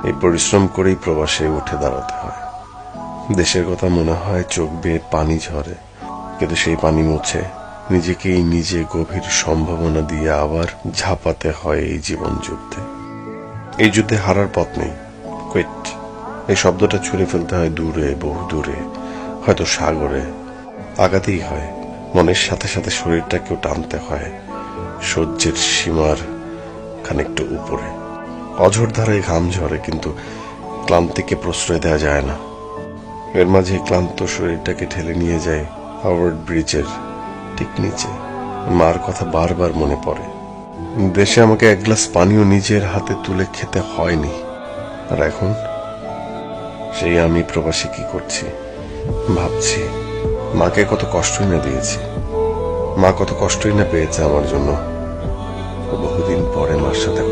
এই পরিশ্রম করেই প্রবাসে উঠে দাঁড়াতে হয়। দেশের কথা মনে হয় চোখ বেয়ে পানি ঝরে, কিন্তু সেই পানি মুছে নিজেকেই নিজে গভীর সম্ভাবনা দিয়ে আবার ঝাঁপাতে হয় এই জীবন যুদ্ধে। এই যুদ্ধে হারার পথ নেই। কুইট, এই শব্দটা ছুঁড়ে ফেলতে হয় দূরে, বহু দূরে, হয়তো সাগরে। আগাতেই হয়, মনের সাথে সাথে শরীরটাকেও টানতে হয় সহ্যের সীমার খানিকটু উপরে। অঝোর ধারায় ঘাম ঝরে, কিন্তু ক্লান্তিকে প্রশ্রয় দেওয়া যায় না। এর মাঝে ক্লান্ত শরীরটাকে ঠেলে নিয়ে যায় হাওয়ার্ড ব্রিজের ঠিক নিচে। মার কথা বারবার মনে পড়ে। দেশে আমাকে এক গ্লাস পানিও নিজের হাতে তুলে খেতে হয়নি, আর এখন সেই আমি প্রবাসী কি করছি ভাবছি। মাকে কত কষ্টই না দিয়েছি, মা কত কষ্টই না পেয়েছে আমার জন্য। বহুদিন পরে মার সাথে